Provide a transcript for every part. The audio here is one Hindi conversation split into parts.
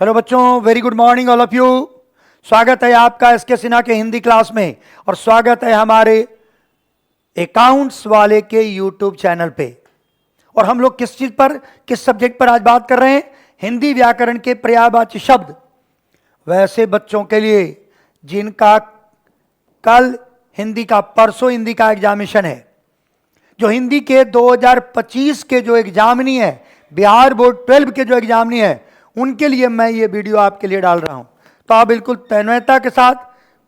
हेलो बच्चों, very good morning all of you. स्वागत है आपका एसके सिन्हा के हिंदी क्लास में और स्वागत है हमारे अकाउंट्स वाले के यूट्यूब चैनल पे। और हम लोग किस चीज पर, किस सब्जेक्ट पर आज बात कर रहे हैं? हिंदी व्याकरण के पर्यायवाची शब्द। वैसे बच्चों के लिए जिनका कल हिंदी का, परसों हिंदी का एग्जामिनेशन है, जो हिंदी के 2025 के जो एग्जामिनी है, बिहार बोर्ड 12 के जो एग्जामिनी है, उनके लिए मैं ये वीडियो आपके लिए डाल रहा हूं। तो आप बिल्कुल तन्मयता के साथ,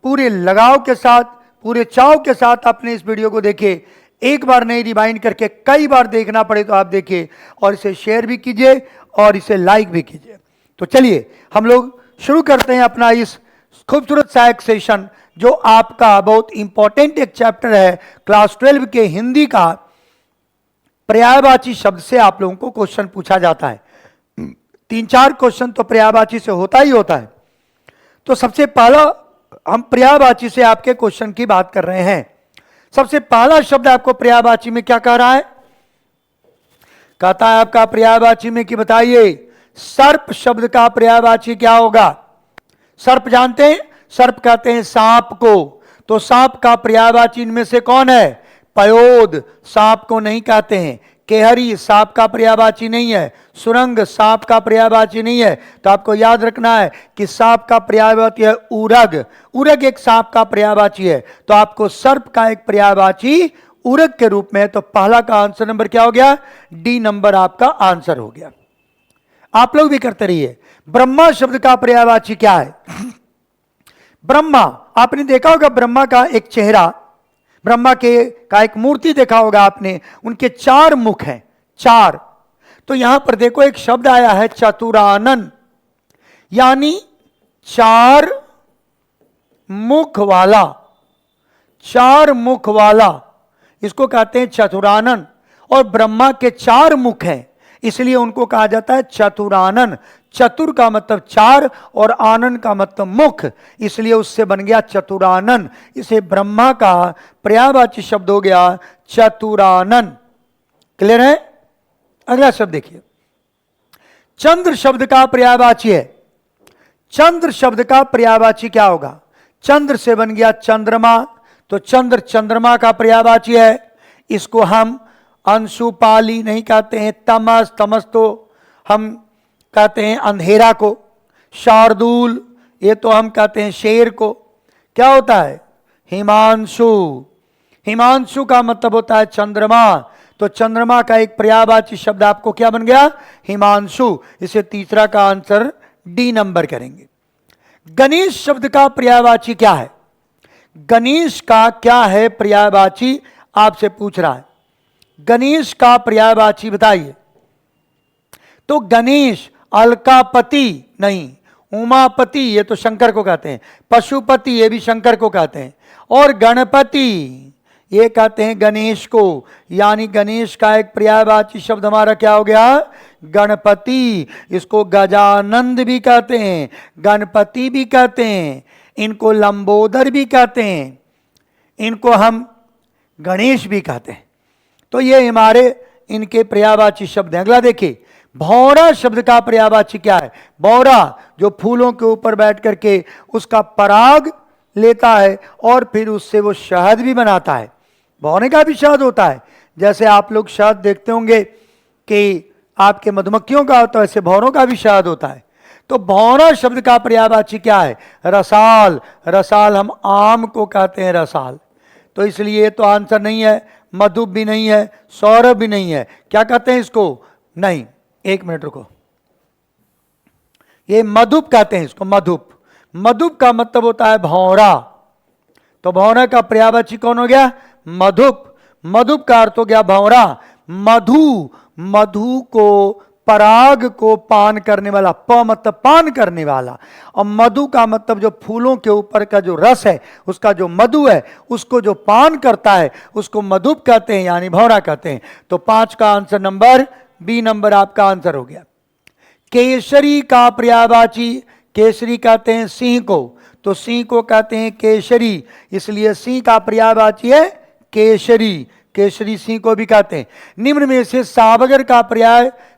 पूरे लगाव के साथ, पूरे चाव के साथ अपने इस वीडियो को देखिए। एक बार नहीं, रिवाइंड करके कई बार देखना पड़े तो आप देखिए, और इसे शेयर भी कीजिए और इसे लाइक भी कीजिए। तो चलिए हम लोग शुरू करते हैं अपना इस खूबसूरत सा एक सेशन, जो आपका बहुत इंपॉर्टेंट एक चैप्टर है क्लास 12 के हिंदी का। पर्यायवाची शब्द से आप लोगों को क्वेश्चन पूछा जाता है। 3-4 क्वेश्चन तो पर्यायवाची से होता ही होता है। तो सबसे पहला हम पर्यायवाची से आपके क्वेश्चन की बात कर रहे हैं। सबसे पहला शब्द आपको पर्यायवाची में क्या कह रहा है? कहता है आपका पर्यायवाची में कि बताइए सर्प शब्द का पर्यायवाची क्या होगा? सर्प जानते हैं? सर्प कहते हैं सांप को। तो सांप का पर्यायवाची इनमें से कौन है? पयोद सांप को नहीं कहते हैं। केहरी सांप का पर्यायवाची नहीं है। सुरंग सांप का पर्यायवाची नहीं है। तो आपको याद रखना है कि सांप का पर्यायवाची है उरग। उरग एक सांप का पर्यायवाची है। तो आपको सर्प का एक पर्यायवाची उरग के रूप में है। तो पहला का आंसर नंबर क्या हो गया? डी नंबर आपका आंसर हो गया। आप लोग भी करते रहिए। ब्रह्मा शब्द का पर्यायवाची क्या है? ब्रह्मा, आपने देखा होगा ब्रह्मा का एक चेहरा, ब्रह्मा के का एक मूर्ति देखा होगा आपने, उनके 4 मुख हैं, 4। तो यहां पर देखो एक शब्द आया है चतुरानन, यानी 4 मुख वाला। 4 मुख वाला, इसको कहते हैं चतुरानन। और ब्रह्मा के 4 मुख हैं, इसलिए उनको कहा जाता है चतुरानन। चतुर का मतलब 4 और आनन का मतलब मुख, इसलिए उससे बन गया चतुरानन। इसे ब्रह्मा का पर्यायवाची शब्द हो गया चतुरानन। क्लियर है? अगला शब्द देखिए, चंद्र शब्द का पर्यायवाची है। चंद्र शब्द का पर्यायवाची क्या होगा? चंद्र से बन गया चंद्रमा। तो चंद्र चंद्रमा का पर्यायवाची है। इसको हम अंशुपाली नहीं कहते हैं। तमस, तमस तो हम कहते हैं अंधेरा को। शार्दूल, ये तो हम कहते हैं शेर को। क्या होता है? हिमांशु। हिमांशु का मतलब होता है चंद्रमा। तो चंद्रमा का एक पर्यायवाची शब्द आपको क्या बन गया? हिमांशु। इसे तीसरा का आंसर डी नंबर करेंगे। गणेश शब्द का पर्यायवाची क्या है? गणेश का क्या है पर्यायवाची? आपसे पूछ रहा है। गणेश का पर्यायवाची बताइए। तो गणेश अलकापति नहीं, उमापति ये तो शंकर को कहते हैं। पशुपति ये भी शंकर को कहते हैं। और गणपति ये कहते हैं गणेश को। यानी गणेश का एक पर्यायवाची शब्द हमारा क्या हो गया? गणपति। इसको गजानंद भी कहते हैं, गणपति भी कहते हैं, इनको लंबोदर भी कहते हैं, इनको हम गणेश भी कहते हैं। तो ये हमारे इनके पर्यायवाची शब्द हैं। अगला देखिए, भौरा शब्द का पर्यायवाची क्या है? भौरा जो फूलों के ऊपर बैठ करके उसका पराग लेता है और फिर उससे वो शहद भी बनाता है। भौरे का भी शहद होता है। जैसे आप लोग शहद देखते होंगे कि आपके मधुमक्खियों का होता है, वैसे भौरों का भी शहद होता है। तो भौरा शब्द का पर्यायवाची क्या है? रसाल। रसाल हम आम को कहते हैं रसाल। तो इसलिए ये तो आंसर नहीं है। मधुप भी नहीं है, सौरभ भी नहीं है। क्या कहते हैं इसको? नहीं, एक मिनट रुको, ये मधुप कहते हैं इसको, मधुप। मधुप का मतलब होता है भौरा। तो भौरा का पर्यायवाची कौन हो गया? मधुप। मधुप का अर्थ हो गया भौरा। मधु, मधु को, पराग को पान करने वाला। प मतलब पान करने वाला। और मधु का मतलब जो फूलों के ऊपर का जो रस है, उसका जो मधु है, उसको जो पान करता है उसको मधुप कहते हैं, यानी भौरा कहते हैं। तो 5 का आंसर नंबर बी नंबर आपका आंसर हो गया। केसरी का पर्यायवाची, केसरी कहते हैं सिंह को। तो सिंह को कहते हैं केसरी, इसलिए सिंह का पर्यायवाची है केसरी। केसरी सिंह को भी कहते हैं। निम्न में से सावगर का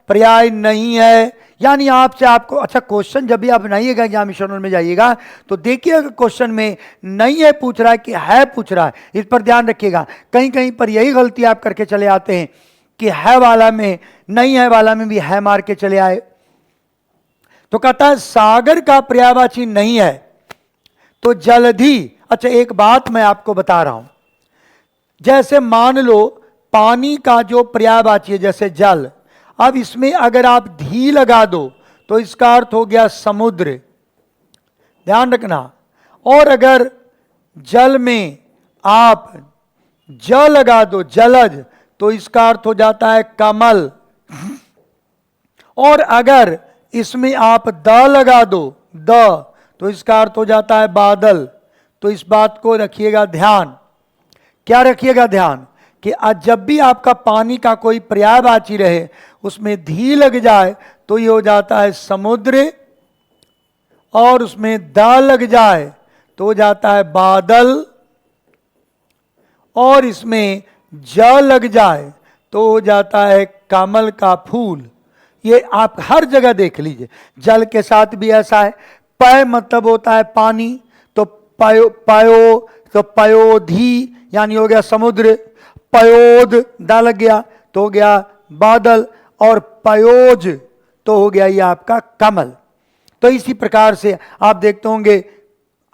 पर्याय नहीं है, यानी आपसे आपको, अच्छा क्वेश्चन जब भी आप बनाइएगा एग्जामिनेशन में जाइएगा तो देखिएगा क्वेश्चन में नहीं है पूछ रहा है कि है पूछ रहा है, इस पर ध्यान रखिएगा। कहीं कहीं पर यही गलती आप करके चले आते हैं कि है वाला में नहीं है वाला में भी है मार के चले आए। तो कहता है सागर का पर्यायवाची नहीं है तो जलधि। अच्छा एक बात मैं आपको बता रहा हूं, जैसे मान लो पानी का जो पर्यायवाची है जैसे जल, अब इसमें अगर आप धी लगा दो तो इसका अर्थ हो गया समुद्र, ध्यान रखना। और अगर जल में आप ज लगा दो जलज तो इसका अर्थ हो जाता है कमल। और अगर इसमें आप द लगा दो द तो इसका अर्थ हो जाता है बादल। तो इस बात को रखिएगा ध्यान। क्या रखिएगा ध्यान कि आज जब भी आपका पानी का कोई पर्यायवाची रहे उसमें धी लग जाए तो ये हो जाता है समुद्र, और उसमें द लग जाए तो हो जाता है बादल, और इसमें ज लग जाए तो हो जाता है कमल का फूल। ये आप हर जगह देख लीजिए। जल के साथ भी ऐसा है। पय मतलब होता है पानी, तो पयो पयो तो पयोधी यानी हो गया समुद्र, पयोद दा लग गया तो हो गया बादल, और पयोज तो हो गया ये आपका कमल। तो इसी प्रकार से आप देखते होंगे,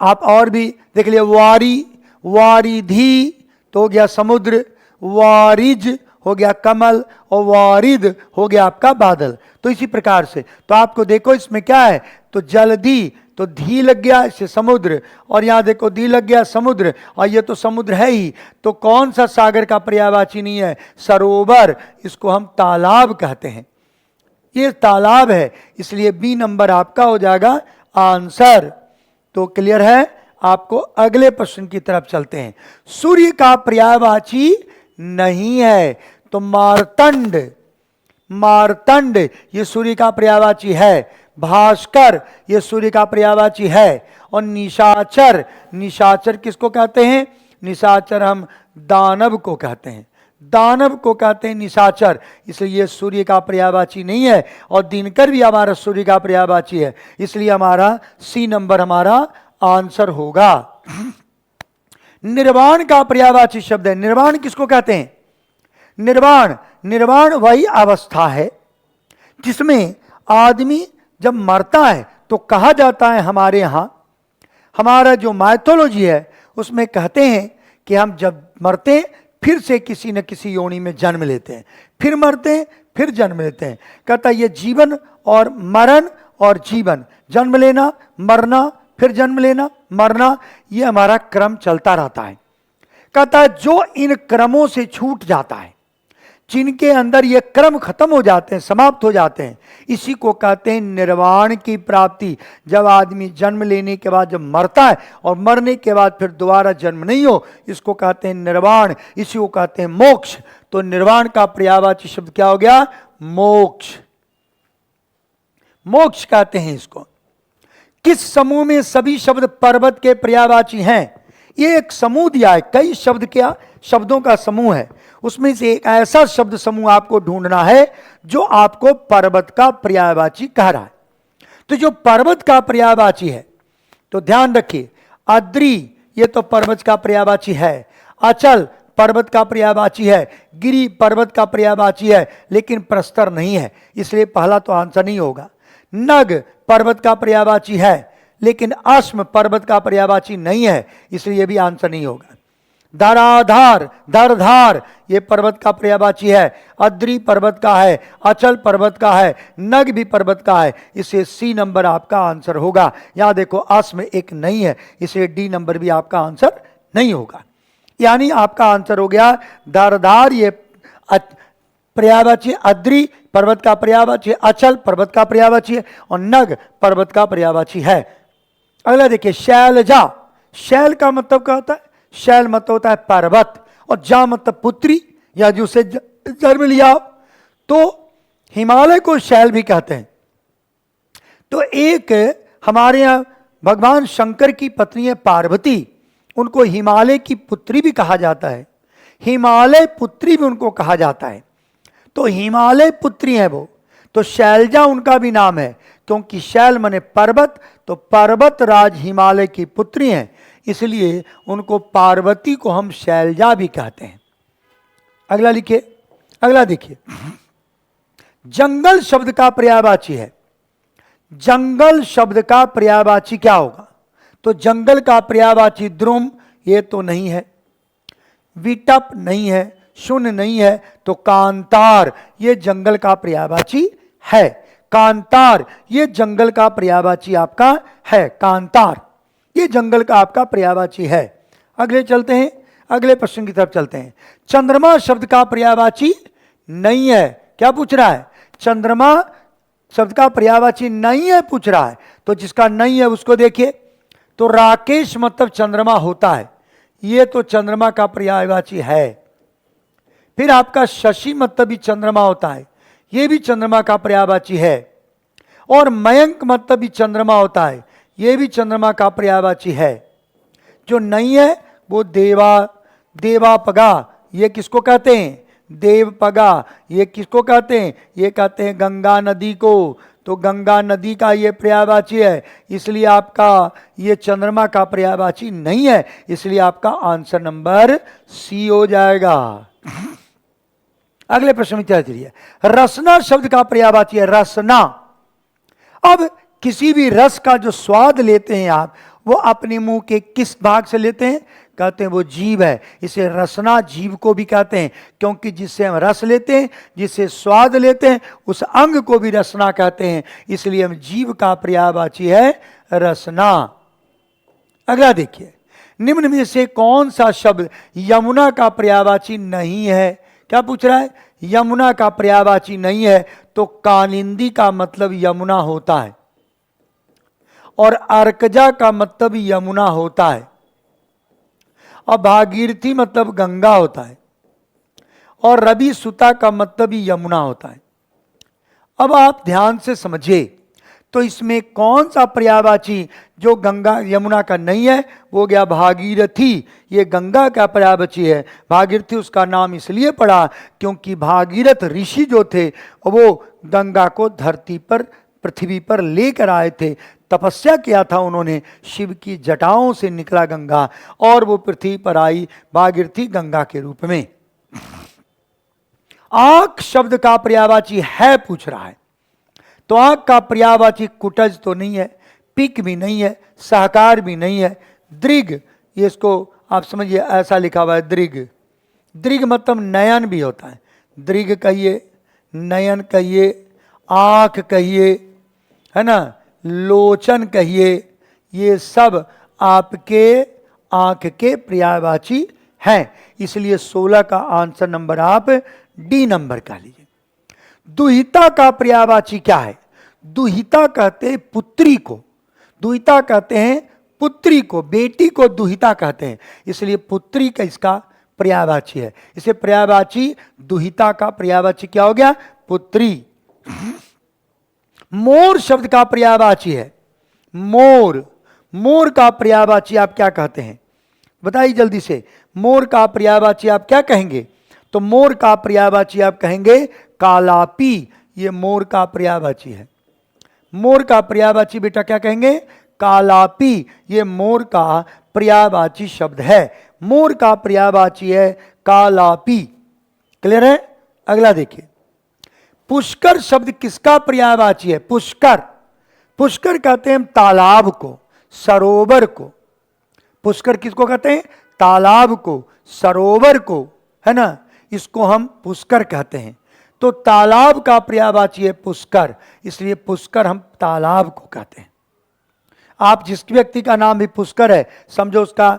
आप और भी देख लिया, वारी वारिधि तो हो गया समुद्र, वारिज हो गया कमल, और वारिद हो गया आपका बादल। तो इसी प्रकार से तो आपको देखो इसमें क्या है, तो जलधि तो धी लग गया इससे समुद्र, और यहां देखो धी लग गया समुद्र, और ये तो समुद्र है ही। तो कौन सा सागर का पर्यायवाची नहीं है? सरोवर। इसको हम तालाब कहते हैं, ये तालाब है, इसलिए बी नंबर आपका हो जाएगा आंसर। तो क्लियर है? आपको अगले प्रश्न की तरफ चलते हैं। सूर्य का पर्यायवाची नहीं है तो मार्तंड, मार्तंड ये सूर्य का पर्यायवाची है। भास्कर ये सूर्य का पर्यायवाची है। और निशाचर, निशाचर किसको कहते हैं? निशाचर हम दानव को कहते हैं, दानव को कहते हैं निशाचर, इसलिए ये सूर्य का पर्यायवाची नहीं है। और दिनकर भी हमारा सूर्य का पर्यायवाची है, इसलिए हमारा सी नंबर हमारा आंसर होगा। निर्वाण का पर्यायवाची शब्द है। निर्वाण किसको कहते हैं? निर्वाण, निर्वाण वही अवस्था है जिसमें आदमी जब मरता है तो कहा जाता है, हमारे यहां हमारा जो माइथोलॉजी है उसमें कहते हैं कि हम जब मरते हैं फिर से किसी न किसी योनि में जन्म लेते हैं, फिर मरते हैं फिर जन्म लेते हैं। कहता है ये जीवन और मरण और जीवन, जन्म लेना मरना फिर जन्म लेना मरना, ये हमारा क्रम चलता रहता है। कहता है जो इन क्रमों से छूट जाता है, जिनके अंदर ये क्रम खत्म हो जाते हैं, समाप्त हो जाते हैं, इसी को कहते हैं निर्वाण की प्राप्ति। जब आदमी जन्म लेने के बाद जब मरता है और मरने के बाद फिर दोबारा जन्म नहीं हो, इसको कहते हैं निर्वाण, इसी को कहते हैं मोक्ष। तो निर्वाण का पर्यायवाची शब्द क्या हो गया? मोक्ष, मोक्ष कहते हैं इसको। किस समूह में सभी शब्द पर्वत के पर्यायवाची हैं? ये एक समूह दिया है, कई शब्द क्या शब्दों का समूह है, उसमें से एक ऐसा शब्द समूह आपको ढूंढना है जो आपको पर्वत का पर्यायवाची कह रहा है। तो जो पर्वत का पर्यायवाची है तो ध्यान रखिए, अद्री ये तो पर्वत का पर्यायवाची है, अचल पर्वत का पर्यायवाची है, गिरी पर्वत का पर्यायवाची है, लेकिन प्रस्तर नहीं है, इसलिए पहला तो आंसर नहीं होगा। नग पर्वत का पर्यायवाची है, लेकिन अश्म पर्वत का पर्यायवाची नहीं है, इसलिए भी आंसर नहीं होगा। धराधार धरधार ये पर्वत का पर्यायवाची है, अद्री पर्वत का है, अचल पर्वत का है, नग भी पर्वत का है, इससे सी नंबर आपका आंसर होगा। यहां देखो अश्म एक नहीं है, इसलिए डी नंबर भी आपका आंसर नहीं होगा। यानी आपका आंसर हो गया धरधार ये पर्यायवाची, अद्री पर्वत का पर्यायवाची, अचल पर्वत का पर्यायवाची है, और नग पर्वत का पर्यायवाची है। अगला देखिए शैलजा, शैल का मतलब क्या होता है? शैल मतलब होता है पर्वत, और जा मतलब पुत्री या जिसे जन्म लिया, तो हिमालय को शैल भी कहते हैं। तो एक हमारे यहां भगवान शंकर की पत्नी है पार्वती, उनको हिमालय की पुत्री भी कहा जाता है, हिमालय पुत्री भी उनको कहा जाता है। तो हिमालय पुत्री है वो, तो शैलजा उनका भी नाम है, क्योंकि शैल माने पर्वत, तो पर्वत राज हिमालय की पुत्री हैं, इसलिए उनको पार्वती को हम शैलजा भी कहते हैं। अगला लिखिए, अगला देखिए, जंगल शब्द का पर्यायवाची है। जंगल शब्द का पर्यायवाची क्या होगा? तो जंगल का पर्यायवाची द्रुम, ये तो नहीं है, विटप नहीं है, शून्य नहीं है, तो कांतार ये जंगल का पर्यायवाची है। कांतार ये जंगल का पर्यायवाची आपका है। कांतार ये जंगल का आपका पर्यायवाची है। अगले चलते हैं, अगले प्रश्न की तरफ चलते हैं। चंद्रमा शब्द का पर्यायवाची नहीं है। क्या पूछ रहा है? चंद्रमा शब्द का पर्यायवाची नहीं है पूछ रहा है। तो जिसका नहीं है उसको देखिए, तो राकेश मतलब चंद्रमा होता है, ये तो चंद्रमा का पर्यायवाची है। फिर आपका शशि मतलब भी चंद्रमा होता है, ये भी चंद्रमा का पर्यायवाची है। और मयंक मतलब भी चंद्रमा होता है, ये भी चंद्रमा का पर्यायवाची है। जो नहीं है वो देवापगा, ये किसको कहते हैं? देवपगा। ये किसको कहते हैं? ये कहते हैं गंगा नदी को। तो गंगा नदी का ये पर्यायवाची है, इसलिए आपका ये चंद्रमा का पर्यायवाची नहीं है, इसलिए आपका आंसर नंबर सी हो जाएगा। अगले प्रश्न में चलिए, रसना शब्द का पर्यायवाची है। रसना, अब किसी भी रस का जो स्वाद लेते हैं आप, वो अपने मुंह के किस भाग से लेते हैं? कहते हैं वो जीभ है, इसे रसना जीभ को भी कहते हैं, क्योंकि जिससे हम रस लेते हैं, जिससे स्वाद लेते हैं, उस अंग को भी रसना कहते हैं, इसलिए हम जीभ का पर्यायवाची है रसना। अगला देखिए, निम्न में से कौन सा शब्द यमुना का पर्यायवाची नहीं है? क्या पूछ रहा है? यमुना का पर्यायवाची नहीं है, तो कालिंदी का मतलब यमुना होता है, और अर्कजा का मतलब यमुना होता है, और भागीरथी मतलब गंगा होता है, और रवि सुता का मतलब भी यमुना होता है। अब आप ध्यान से समझिए, तो इसमें कौन सा पर्यायवाची जो गंगा यमुना का नहीं है? वो गया भागीरथी, ये गंगा का पर्यायवाची है। भागीरथी उसका नाम इसलिए पड़ा क्योंकि भागीरथ ऋषि जो थे वो गंगा को धरती पर, पृथ्वी पर लेकर आए थे, तपस्या किया था उन्होंने, शिव की जटाओं से निकला गंगा और वो पृथ्वी पर आई भागीरथी गंगा के रूप में। आंख शब्द का पर्यायवाची है पूछ रहा है, तो आंख का पर्यायवाची कुटज तो नहीं है, पिक भी नहीं है, सहकार भी नहीं है, दृग, ये इसको आप समझिए ऐसा लिखा हुआ है दृग। दृग मतलब नयन भी होता है, दृग कहिए, नयन कहिए, आंख कहिए, है ना, लोचन कहिए, ये सब आपके आंख के पर्यायवाची हैं, इसलिए 16 का आंसर नंबर आप डी नंबर का लीजिए। दुहिता का पर्यायवाची क्या है? दुहिता कहते हैं पुत्री को, दुहिता कहते हैं पुत्री को, बेटी को दुहिता कहते हैं, इसलिए पुत्री का इसका पर्यायवाची है। इसे पर्यायवाची दुहिता का पर्यायवाची क्या हो गया? पुत्री। मोर शब्द का पर्यायवाची है मोर। मोर का पर्यायवाची आप क्या कहते हैं? बताइए जल्दी से, मोर का पर्यायवाची आप क्या कहेंगे? तो मोर का पर्यायवाची आप कहेंगे कालापी, ये मोर का पर्यायवाची है। मोर का पर्यायवाची बेटा क्या कहेंगे? कालापी, ये मोर का पर्यायवाची शब्द है। मोर का पर्यायवाची है कालापी। क्लियर है? अगला देखिए, पुष्कर शब्द किसका पर्यायवाची है? पुष्कर, पुष्कर कहते हैं तालाब को, सरोवर को। पुष्कर किसको कहते हैं? तालाब को, सरोवर को, है ना, इसको हम पुष्कर कहते हैं। तो तालाब का पर्यायवाची है पुष्कर, इसलिए पुष्कर हम तालाब को कहते हैं। आप जिस व्यक्ति का नाम भी पुष्कर है, समझो उसका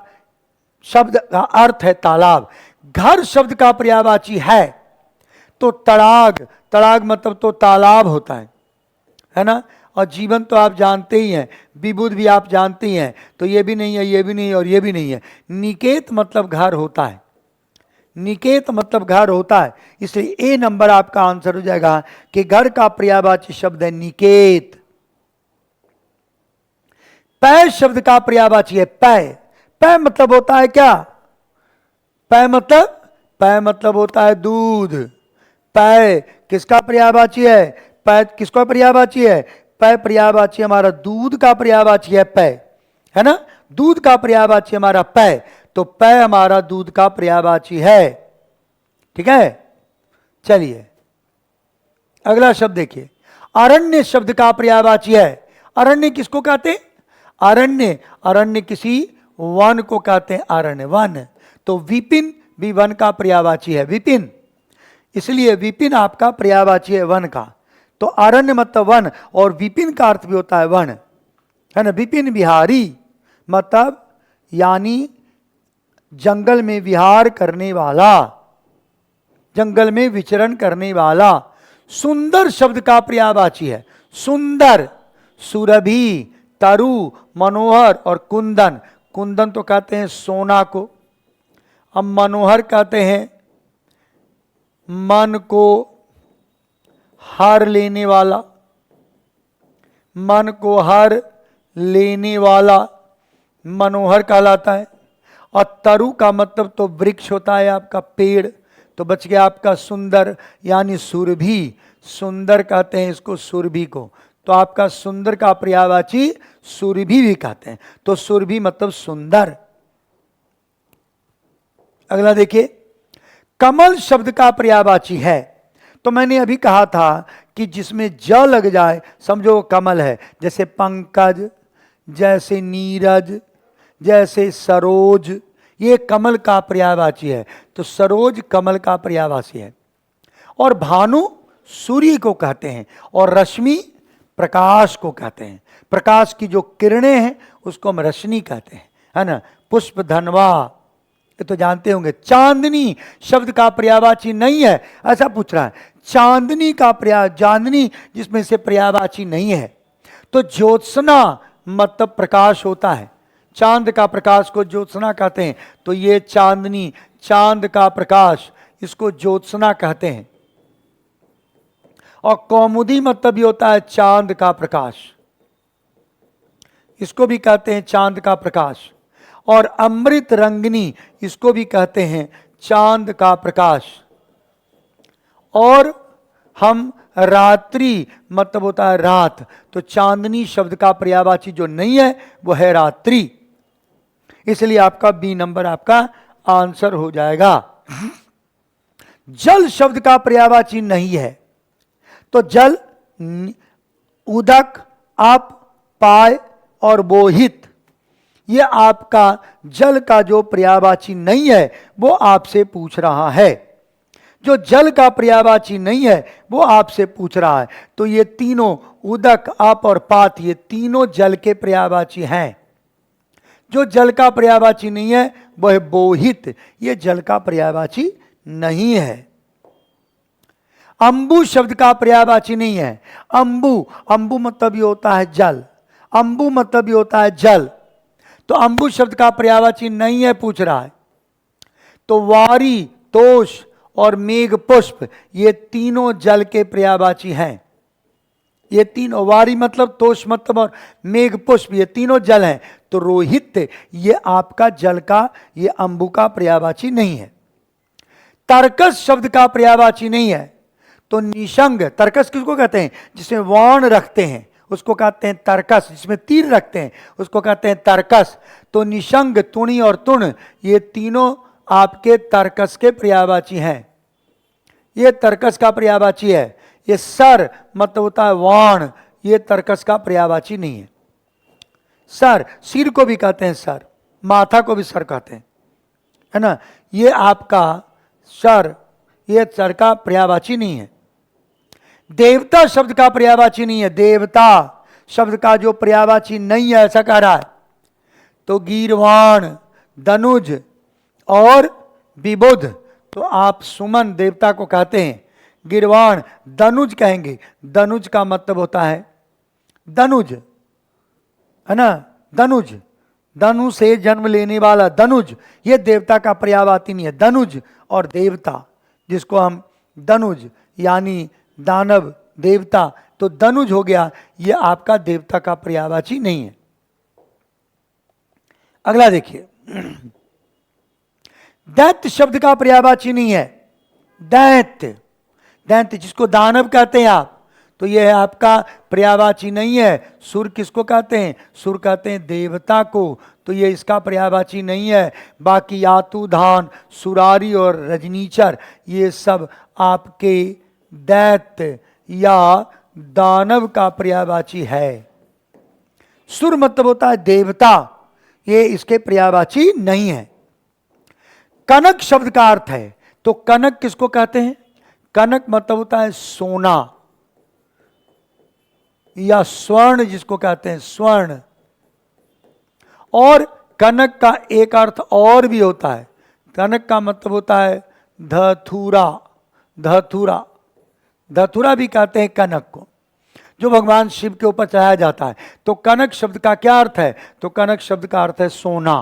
शब्द का अर्थ है तालाब। घर शब्द का पर्यायवाची है तो तड़ाग, तड़ाग मतलब तो तालाब होता है ना। और जीवन तो आप जानते ही हैं, विबुध भी आप जानते ही हैं, तो ये भी नहीं है, ये भी नहीं है और ये भी नहीं है। निकेत मतलब घर होता है, निकेत मतलब घर होता है, इसलिए ए नंबर आपका आंसर हो जाएगा कि घर का पर्यायवाची शब्द है निकेत। पै शब्द का पर्यायवाची है पै। पै मतलब होता है क्या? पै मतलब होता है दूध। पै किसका पर्यायवाची है? पै किसका पर्यायवाची है? पै पर्यायवाची हमारा दूध का पर्यायवाची है पै, है ना, दूध का पर्यायवाची हमारा पै, तो पै हमारा दूध का पर्यायवाची है। ठीक है, चलिए अगला शब्द देखिए, अरण्य शब्द का पर्यायवाची है। अरण्य किसको कहते हैं? अरण्य, अरण्य किसी वन को कहते हैं अरण्य, वन। तो विपिन भी वन का पर्यायवाची है, विपिन, इसलिए विपिन आपका पर्यायवाची है वन का। तो अरण्य मतलब वन, और विपिन का अर्थ भी होता है वन, है ना। विपिन विहारी मतलब यानी जंगल में विहार करने वाला, जंगल में विचरण करने वाला। सुंदर शब्द का पर्यायवाची है सुंदर, सुरभि, तरु, मनोहर और कुंदन। कुंदन तो कहते हैं सोना को, अब मनोहर कहते हैं मन को हर लेने वाला, मन को हर लेने वाला मनोहर कहलाता है। और तरु का मतलब तो वृक्ष होता है आपका, पेड़, तो बच गया आपका सुंदर यानी सुरभि, सुंदर कहते हैं इसको सुरभि को, तो आपका सुंदर का पर्यायवाची सुरभि भी कहते हैं, तो सुरभि मतलब सुंदर। अगला देखिए, कमल शब्द का पर्यायवाची है। तो मैंने अभी कहा था कि जिसमें ज लग जाए समझो वो कमल है, जैसे पंकज, जैसे नीरज, जैसे सरोज, ये कमल का पर्यायवाची है। तो सरोज कमल का पर्यायवाची है। और भानु सूर्य को कहते हैं, और रश्मि प्रकाश को कहते हैं, प्रकाश की जो किरणें हैं उसको हम रश्मि कहते हैं, है ना। पुष्प धनवा, ये तो जानते होंगे। चांदनी शब्द का पर्यायवाची नहीं है, ऐसा पूछ रहा है। चांदनी का पर्याय, चांदनी जिसमें से पर्यायवाची नहीं है। तो ज्योत्सना मतलब प्रकाश होता है, चांद का प्रकाश को ज्योत्सना कहते हैं, तो ये चांदनी, चांद का प्रकाश, इसको ज्योत्सना कहते हैं। और कौमुदी मतलब भी होता है चांद का प्रकाश, इसको भी कहते हैं चांद का प्रकाश। और अमृत रंगनी, इसको भी कहते हैं चांद का प्रकाश। और हम रात्रि मतलब होता है रात, तो चांदनी शब्द का पर्यायवाची जो नहीं है वो है रात्रि, इसलिए आपका बी नंबर आपका आंसर हो जाएगा। जल शब्द का पर्यायवाची नहीं है, तो जल उदक, आप, पाय और बोहित, ये आपका जल का जो पर्यायवाची नहीं है वो आपसे पूछ रहा है। जो जल का पर्यायवाची नहीं है वो आपसे पूछ रहा है। तो ये तीनों उदक, आप और पात, ये तीनों जल के पर्यायवाची हैं। जो जल का पर्यायवाची नहीं है वह है बोहित, ये जल का पर्यायवाची नहीं है। अंबु शब्द का पर्यायवाची नहीं है। अंबु, अंबु मतलब ये होता है जल, अंबु मतलब ये होता है जल, तो अंबु शब्द का पर्यायवाची नहीं है पूछ रहा है। तो वारी, तोष और मेघ पुष्प, ये तीनों जल के पर्यायवाची हैं। ये तीनों, वारी मतलब, तोष मतलब और मेघ पुष्प, ये तीनों जल हैं। तो रोहित ये आपका जल का, ये अंबु का पर्यायवाची नहीं है। तर्कस शब्द का पर्यायवाची नहीं है। तो निशंग, तर्कस किसको कहते हैं? जिसमें वाण रखते हैं उसको कहते हैं तर्कस, जिसमें तीर रखते हैं उसको कहते हैं तर्कस। तो निशंग, तुणी और तुण, ये तीनों आपके तर्कस के पर्यायवाची हैं। ये तर्कस का पर्यायवाची है। ये सर मतलब होता है वाण, ये तर्कस का पर्यायवाची नहीं है। सर, सिर को भी कहते हैं सर, माथा को भी सर कहते हैं, है ना। ये आपका सर, ये सर का पर्यायवाची नहीं है। देवता शब्द का पर्यायवाची नहीं है। देवता शब्द का जो पर्यायवाची नहीं है ऐसा कह रहा है। तो गीरवाण, धनुज और विबुध, तो आप सुमन देवता को कहते हैं। गिरवाण, धनुज कहेंगे, धनुज का मतलब होता है धनुज, है ना, धनुज, धनु से जन्म लेने वाला धनुज, ये देवता का पर्यायवाची नहीं है। धनुज और देवता, जिसको हम धनुज यानी दानव देवता, तो धनुज हो गया, ये आपका देवता का पर्यायवाची नहीं है। अगला देखिए, दैत्य शब्द का पर्यायवाची नहीं है। दैत्य, दैत्य जिसको दानव कहते हैं आप, तो यह है आपका पर्यायवाची नहीं है। सुर किसको कहते हैं? सुर कहते हैं देवता को, तो ये इसका पर्यायवाची नहीं है। बाकी यातुधान, सुरारी और रजनीचर ये सब आपके दैत्य या दानव का पर्यायवाची है। सुर मतलब होता है देवता, ये इसके पर्यायवाची नहीं है। कनक शब्द का अर्थ है, तो कनक किसको कहते हैं? कनक मतलब होता है सोना या स्वर्ण, जिसको कहते हैं स्वर्ण। और कनक का एक अर्थ और भी होता है, कनक का मतलब होता है धतूरा। धतूरा, धतूरा भी कहते हैं कनक को, जो भगवान शिव के ऊपर चढ़ाया जाता है। तो कनक शब्द का क्या अर्थ है? तो कनक शब्द का अर्थ है सोना।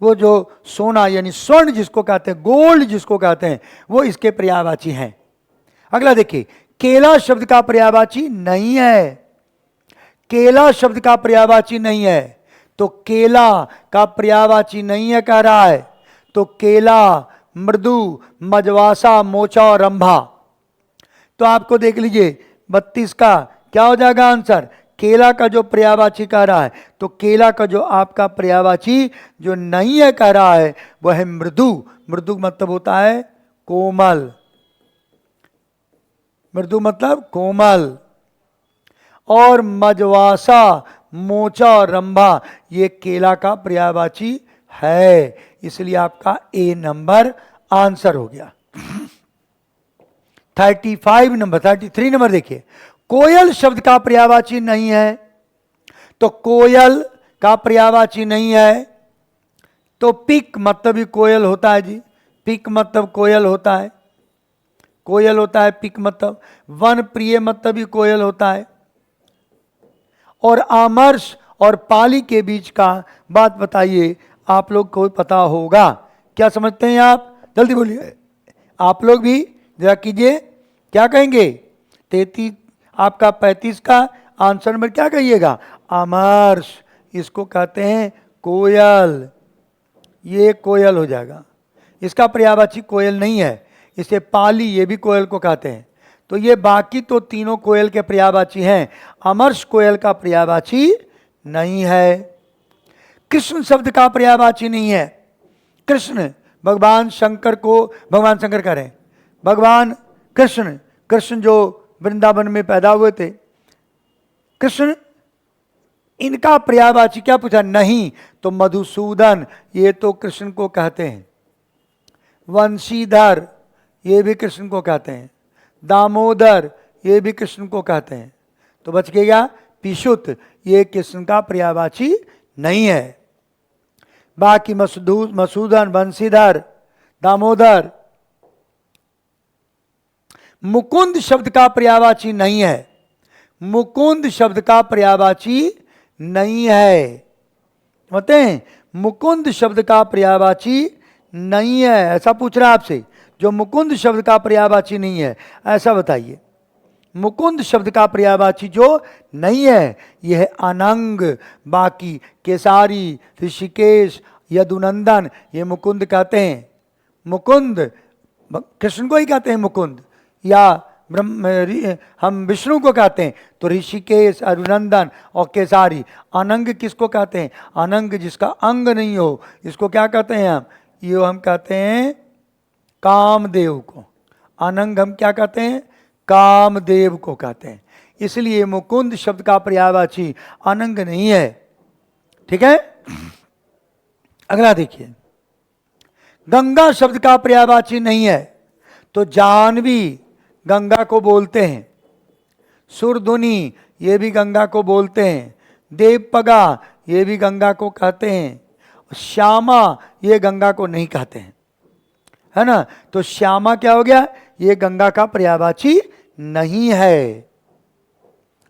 वो जो सोना यानी स्वर्ण जिसको कहते हैं, गोल्ड जिसको कहते हैं, वो इसके पर्यायवाची हैं। अगला देखिए, केला शब्द का पर्यायवाची नहीं है। केला शब्द का पर्यायवाची नहीं है, तो केला का पर्यायवाची नहीं है कह रहा है। तो केला, मृदु, मजवासा, मोचा और रंभा। तो आपको देख लीजिए 32 का क्या हो जाएगा आंसर? केला का जो पर्यायवाची कह रहा है, तो केला का जो आपका पर्यायवाची जो नहीं है कह रहा है वह है मृदु। मृदु मतलब होता है कोमल, मृदु मतलब कोमल। और मजवासा, मोचा और रंभा ये केला का पर्यायवाची है, इसलिए आपका ए नंबर आंसर हो गया। 35 नंबर, 33 नंबर देखिए, कोयल शब्द का पर्यायवाची नहीं है। तो कोयल का पर्यायवाची नहीं है, तो पिक मतलब भी कोयल होता है जी। पिक मतलब कोयल होता है, कोयल होता है पिक मतलब। वन प्रिय मतलब भी कोयल होता है। और आमर्श और पाली के बीच का बात बताइए, आप लोग को पता होगा। क्या समझते हैं आप? जल्दी बोलिए, आप लोग भी जरा कीजिए। क्या कहेंगे? 33 आपका 35 का आंसर नंबर क्या कहिएगा? आमर्श, इसको कहते हैं कोयल। ये कोयल हो जाएगा, इसका पर्यायवाची कोयल नहीं है। इसे पाली, ये भी कोयल को कहते हैं। तो ये बाकी तो तीनों कोयल के पर्यायवाची हैं, अमर्श कोयल का पर्यायवाची नहीं है। कृष्ण शब्द का पर्यायवाची नहीं है। कृष्ण, भगवान शंकर को, भगवान शंकर कह रहे हैं, भगवान कृष्ण, कृष्ण जो वृंदावन में पैदा हुए थे, कृष्ण, इनका पर्यायवाची क्या पूछा? नहीं। तो मधुसूदन, ये तो कृष्ण को कहते हैं। वंशीधर, ये भी कृष्ण को कहते हैं। दामोदर, ये भी कृष्ण को कहते हैं। तो बच गया पिशुत, ये कृष्ण का पर्यायवाची नहीं है। बाकी मसूदन, वंशीधर, दामोदर। मुकुंद शब्द का पर्यायवाची नहीं है। मुकुंद शब्द का पर्यायवाची नहीं है, बताते हैं, मुकुंद शब्द का पर्यायवाची नहीं है। ऐसा पूछ रहा है आपसे, जो मुकुंद शब्द का पर्यायवाची नहीं है, ऐसा बताइए। मुकुंद शब्द का पर्यायवाची जो नहीं है यह है अनंग। बाकी केसारी, ऋषिकेश, यदुनंदन ये मुकुंद कहते हैं। मुकुंद कृष्ण को ही कहते हैं मुकुंद, या हम विष्णु को कहते हैं। तो ऋषिकेश, अरुनंदन और केसारी। अनंग किसको कहते हैं? अनंग जिसका अंग नहीं हो, इसको क्या कहते हैं हम? ये हम कहते हैं कामदेव को। अनंग हम क्या कहते हैं? कामदेव को कहते हैं। इसलिए मुकुंद शब्द का पर्यायवाची अनंग नहीं है। ठीक है, अगला देखिए, गंगा शब्द का पर्यायवाची नहीं है। तो जाह्नवी गंगा को बोलते हैं। सुरधुनी ये भी गंगा को बोलते हैं। देवपगा ये भी गंगा को कहते हैं। श्यामा ये गंगा को नहीं कहते हैं, है ना। तो श्यामा क्या हो गया? ये गंगा का पर्यायवाची नहीं है।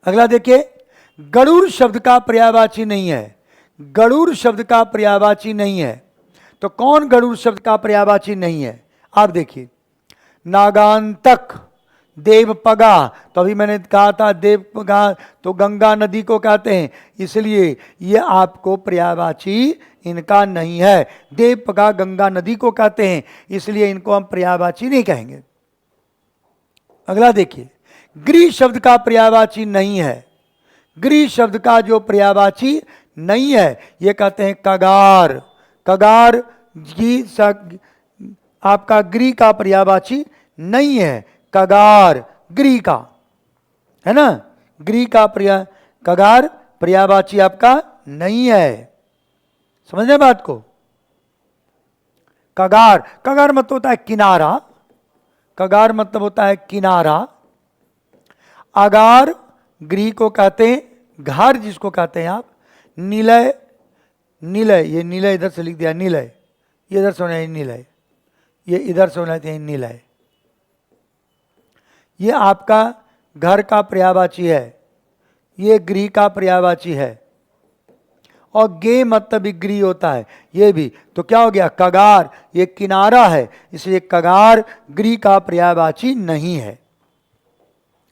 अगला देखिए, गरुड़ शब्द का पर्यायवाची नहीं है। गरुड़ शब्द का पर्यायवाची नहीं है। तो कौन गरुड़ शब्द का पर्यायवाची नहीं है? आप देखिए, नागांतक, देवपगा, तो अभी मैंने कहा था देवपगा तो गंगा नदी को कहते हैं, इसलिए ये आपको पर्यायवाची इनका नहीं है। देवपगा गंगा नदी को कहते हैं, इसलिए इनको हम पर्यायवाची नहीं कहेंगे। अगला देखिए, गृह शब्द का पर्यायवाची नहीं है। गृह शब्द का जो पर्यायवाची नहीं है, ये कहते हैं कगार। कगार आपका गृह का पर्यायवाची नहीं है। कगार गृह का है ना, गृह का कगार पर्यायवाची आपका नहीं है। समझे बात को? कगार, कगार मतलब होता है किनारा। कगार मतलब होता है किनारा। अगार गृह को कहते हैं, घार जिसको कहते हैं आप। निलय, निलय, ये निलय इधर से लिख दिया, निलय, ये इधर से होना है निलय, ये इधर से होना चाहिए निलय। ये आपका घर का पर्यायवाची है, ये गृह का पर्यायवाची है। और गे मतलब भी गृह होता है, ये भी। तो क्या हो गया? कगार, ये किनारा है, इसलिए कगार गृह का पर्यायवाची नहीं है।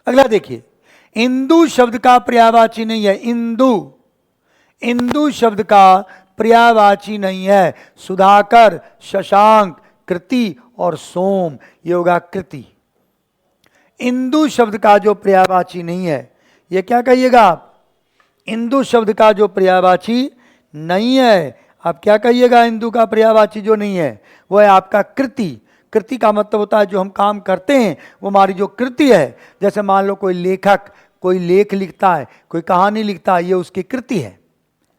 अगला देखिए, इंदु शब्द का पर्यायवाची नहीं है। इंदु, इंदु शब्द का पर्यायवाची नहीं है। सुधाकर, शशांक, कृति और सोम, ये होगा कृति। इंदु शब्द का जो पर्यायवाची नहीं है, ये क्या कहिएगा आप? इंदु शब्द का जो पर्यायवाची नहीं है, आप क्या कहिएगा? इंदु का पर्यायवाची जो नहीं है वो है आपका कृति। कृति का मतलब होता है जो हम काम करते हैं वो हमारी जो कृति है। जैसे मान लो कोई लेखक कोई लेख लिखता है, कोई कहानी लिखता है, ये उसकी कृति है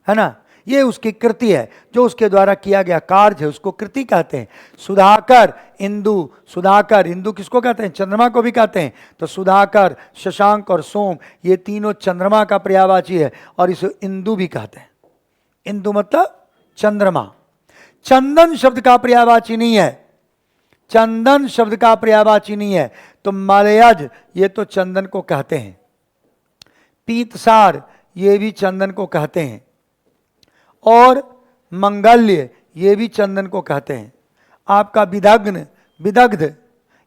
ना, ये उसकी कृति है। जो उसके द्वारा किया गया कार्य है उसको कृति कहते हैं। सुधाकर, इंदु, सुधाकर, इंदु किसको कहते हैं? चंद्रमा को भी कहते हैं। तो सुधाकर, शशांक और सोम, ये तीनों चंद्रमा का पर्यायवाची है और इसे इंदु भी कहते हैं। इंदु मतलब चंद्रमा। चंदन शब्द का पर्यायवाची नहीं है। चंदन शब्द का पर्यायवाची नहीं है। तो मलयज, ये तो चंदन को कहते हैं। पीतसार, ये भी चंदन को कहते हैं। और मंगल्य, ये भी चंदन को कहते हैं। आपका विदग्ध, विदग्ध,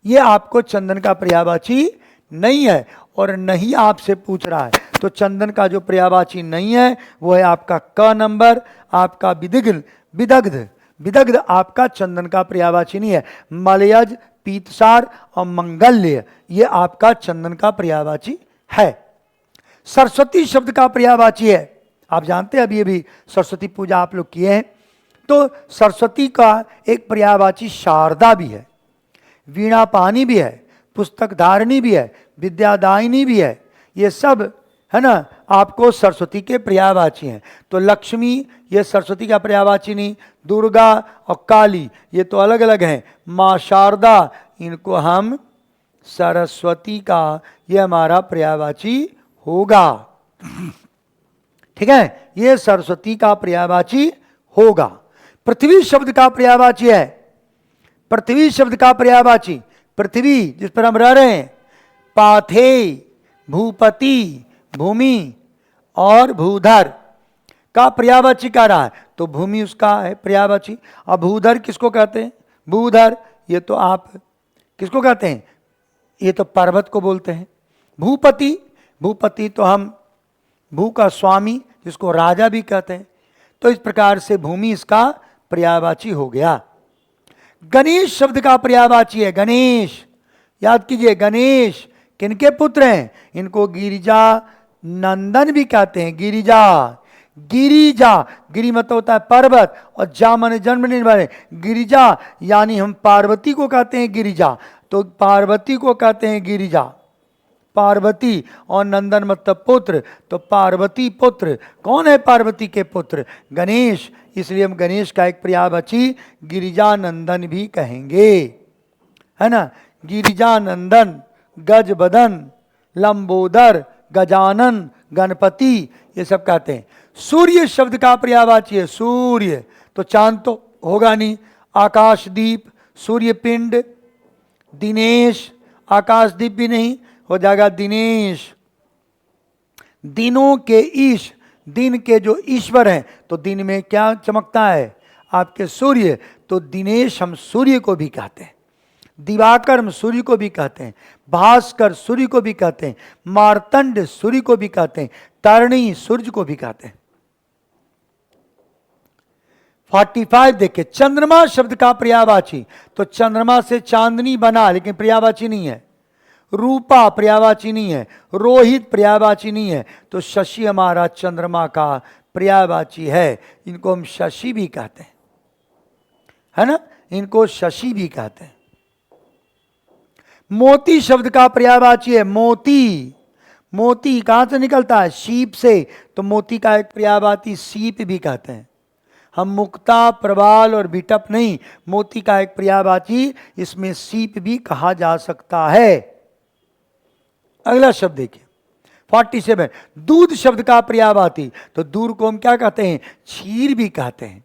ये आपको चंदन का पर्यायवाची नहीं है और नहीं आपसे पूछ रहा है। तो चंदन का जो पर्यायवाची नहीं है वो है आपका क नंबर। आपका विदग्ध, विदग्ध, विदग्ध आपका चंदन का पर्यायवाची नहीं है। मलयज, पीतसार और मंगल्य, ये आपका चंदन का पर्यायवाची है। सरस्वती शब्द का पर्यायवाची है। आप जानते हैं अभी सरस्वती पूजा आप लोग किए हैं, तो सरस्वती का एक पर्यायवाची शारदा भी है, वीणा पानी भी है, पुस्तक धारिणी भी है, विद्यादायिनी भी है। ये सब है ना आपको सरस्वती के पर्यायवाची हैं। तो लक्ष्मी, ये सरस्वती का पर्यायवाची नहीं। दुर्गा और काली, ये तो अलग अलग हैं। माँ शारदा, इनको हम सरस्वती का, ये हमारा पर्यायवाची होगा। ठीक है, ये सरस्वती का पर्यायवाची होगा। पृथ्वी शब्द का पर्यायवाची है। पृथ्वी शब्द का पर्यायवाची, पृथ्वी जिस पर हम रह रहे हैं, पाथेय, भूपति, भूमि और भूधर का पर्यायवाची कह रहा है, तो भूमि उसका है पर्यायवाची। अब भूधर किसको कहते हैं? भूधर, ये तो आप किसको कहते हैं? ये तो पर्वत को बोलते हैं। भूपति, भूपति तो हम भू का स्वामी, जिसको राजा भी कहते हैं। तो इस प्रकार से भूमि इसका पर्यायवाची हो गया। गणेश शब्द का पर्यायवाची है गणेश। याद कीजिए, गणेश किनके पुत्र हैं? इनको गिरिजा नंदन भी कहते हैं। गिरिजा, गिरिजा, गिरि मतलब होता है पर्वत और जा माने जन्म लेने वाले। गिरिजा यानी हम पार्वती को कहते हैं गिरिजा, तो पार्वती को कहते हैं गिरिजा। पार्वती और नंदन मतलब पुत्र, तो पार्वती पुत्र। कौन है पार्वती के पुत्र? गणेश। इसलिए हम गणेश का एक पर्यायवाची गिरिजा नंदन भी कहेंगे, है ना। गिरिजा नंदन, गज बदन, लंबोदर, गजानन, गणपति, ये सब कहते हैं। सूर्य शब्द का पर्यायवाची है सूर्य, तो चांद तो होगा नहीं। आकाशदीप, सूर्यपिंड, दिनेश, आकाशदीप भी नहीं, हो जाएगा दिनेश। दिनों के ईश, दिन के जो ईश्वर हैं, तो दिन में क्या चमकता है? आपके सूर्य। तो दिनेश हम सूर्य को भी कहते हैं। दिवाकर हम सूर्य को भी कहते हैं। भास्कर सूर्य को भी कहते हैं। मार्तंड सूर्य को भी कहते हैं। तरणी सूर्य को भी कहते हैं। 45 देखिए, चंद्रमा शब्द का पर्यायवाची, तो चंद्रमा से चांदनी बना, लेकिन पर्यायवाची नहीं है। रूपा पर्यायवाची नहीं है, रोहित पर्यायवाची नहीं है, तो शशि हमारा चंद्रमा का पर्यायवाची है। इनको हम शशि भी कहते हैं, है ना, इनको शशि भी कहते हैं। मोती शब्द का पर्यायवाची है मोती। मोती कहां से निकलता है? सीप से, तो मोती का एक पर्यायवाची सीप भी कहते हैं। हम मुक्ता, प्रवाल और बिटप नहीं, मोती का एक पर्यायवाची इसमें सीप भी कहा जा सकता है। अगला शब्द देखिए 47, दूध शब्द का पर्यायवाची, तो दूध को हम क्या कहते हैं? क्षीर भी कहते हैं।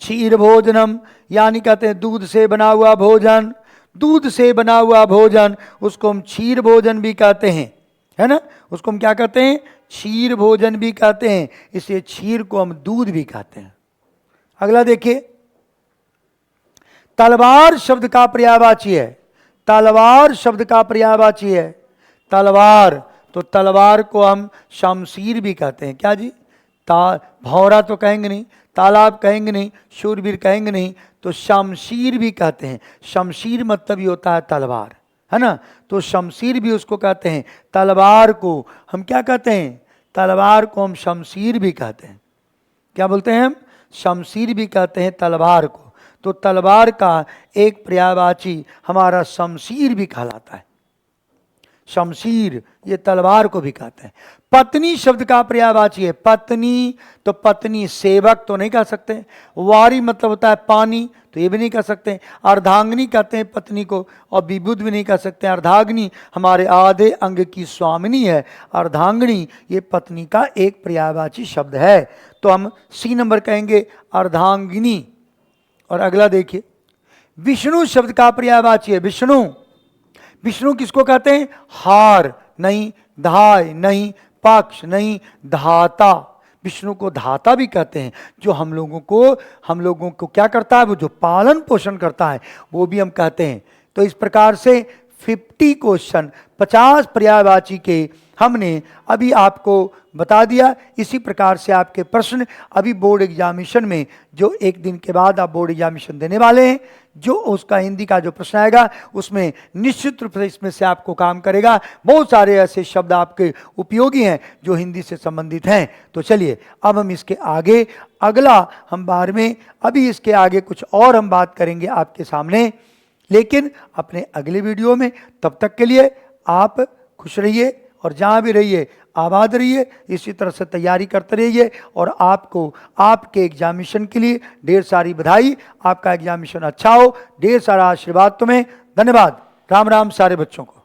क्षीर भोजनम, यानी कहते हैं दूध से बना हुआ भोजन। दूध से बना हुआ भोजन, उसको हम क्षीर भोजन भी कहते हैं, है ना, उसको हम क्या कहते हैं? क्षीर भोजन भी कहते हैं। इसलिए क्षीर को हम दूध भी कहते हैं। अगला देखिए, तलवार शब्द का पर्यायवाची है। तलवार शब्द का पर्यायवाची है तलवार, तो तलवार को हम शमशीर भी कहते हैं। क्या जी? भौरा तो कहेंगे नहीं, तालाब कहेंगे नहीं, शूरवीर कहेंगे नहीं, तो शमशीर भी कहते हैं। शमशीर मतलब ही होता है तलवार, है ना, तो शमशीर भी उसको कहते हैं। तलवार को हम क्या कहते हैं? तलवार को हम शमशीर भी कहते हैं। क्या बोलते हैं हम? शमशीर भी कहते हैं तलवार को। तो तलवार का एक पर्यायवाची हमारा शमशीर भी कहलाता है। शमशीर, ये तलवार को भी कहते हैं। पत्नी शब्द का पर्यायवाची है पत्नी, तो पत्नी सेवक तो नहीं कह सकते। वारी मतलब होता है पानी, तो ये भी नहीं कह सकते। अर्धांगिनी कहते हैं पत्नी को, और विबुध भी नहीं कह सकते। अर्धांगिनी हमारे आधे अंग की स्वामिनी है। अर्धांगिनी ये पत्नी का एक पर्यायवाची शब्द है, तो हम सी नंबर कहेंगे अर्धांगिनी। और अगला देखिए, विष्णु शब्द का पर्यायवाची है विष्णु। विष्णु किसको कहते हैं? हार नहीं, धाय नहीं, पक्ष नहीं, धाता। विष्णु को धाता भी कहते हैं। जो हम लोगों को क्या करता है? वो जो पालन पोषण करता है, वो भी हम कहते हैं। तो इस प्रकार से 50 क्वेश्चन 50 पर्यायवाची के हमने अभी आपको बता दिया। इसी प्रकार से आपके प्रश्न अभी बोर्ड एग्जामिनेशन में, जो एक दिन के बाद आप बोर्ड एग्जामिनेशन देने वाले हैं, जो उसका हिंदी का जो प्रश्न आएगा उसमें निश्चित रूप से इसमें से आपको काम करेगा। बहुत सारे ऐसे शब्द आपके उपयोगी हैं जो हिंदी से संबंधित हैं। तो चलिए अब हम इसके आगे, अगला हम 12वें, अभी इसके आगे कुछ और हम बात करेंगे आपके सामने, लेकिन अपने अगले वीडियो में। तब तक के लिए आप खुश रहिए और जहाँ भी रहिए आबाद रहिए। इसी तरह से तैयारी करते रहिए और आपको आपके एग्जामिनेशन के लिए ढेर सारी बधाई। आपका एग्जामिनेशन अच्छा हो, ढेर सारा आशीर्वाद तुम्हें। धन्यवाद। राम राम सारे बच्चों को।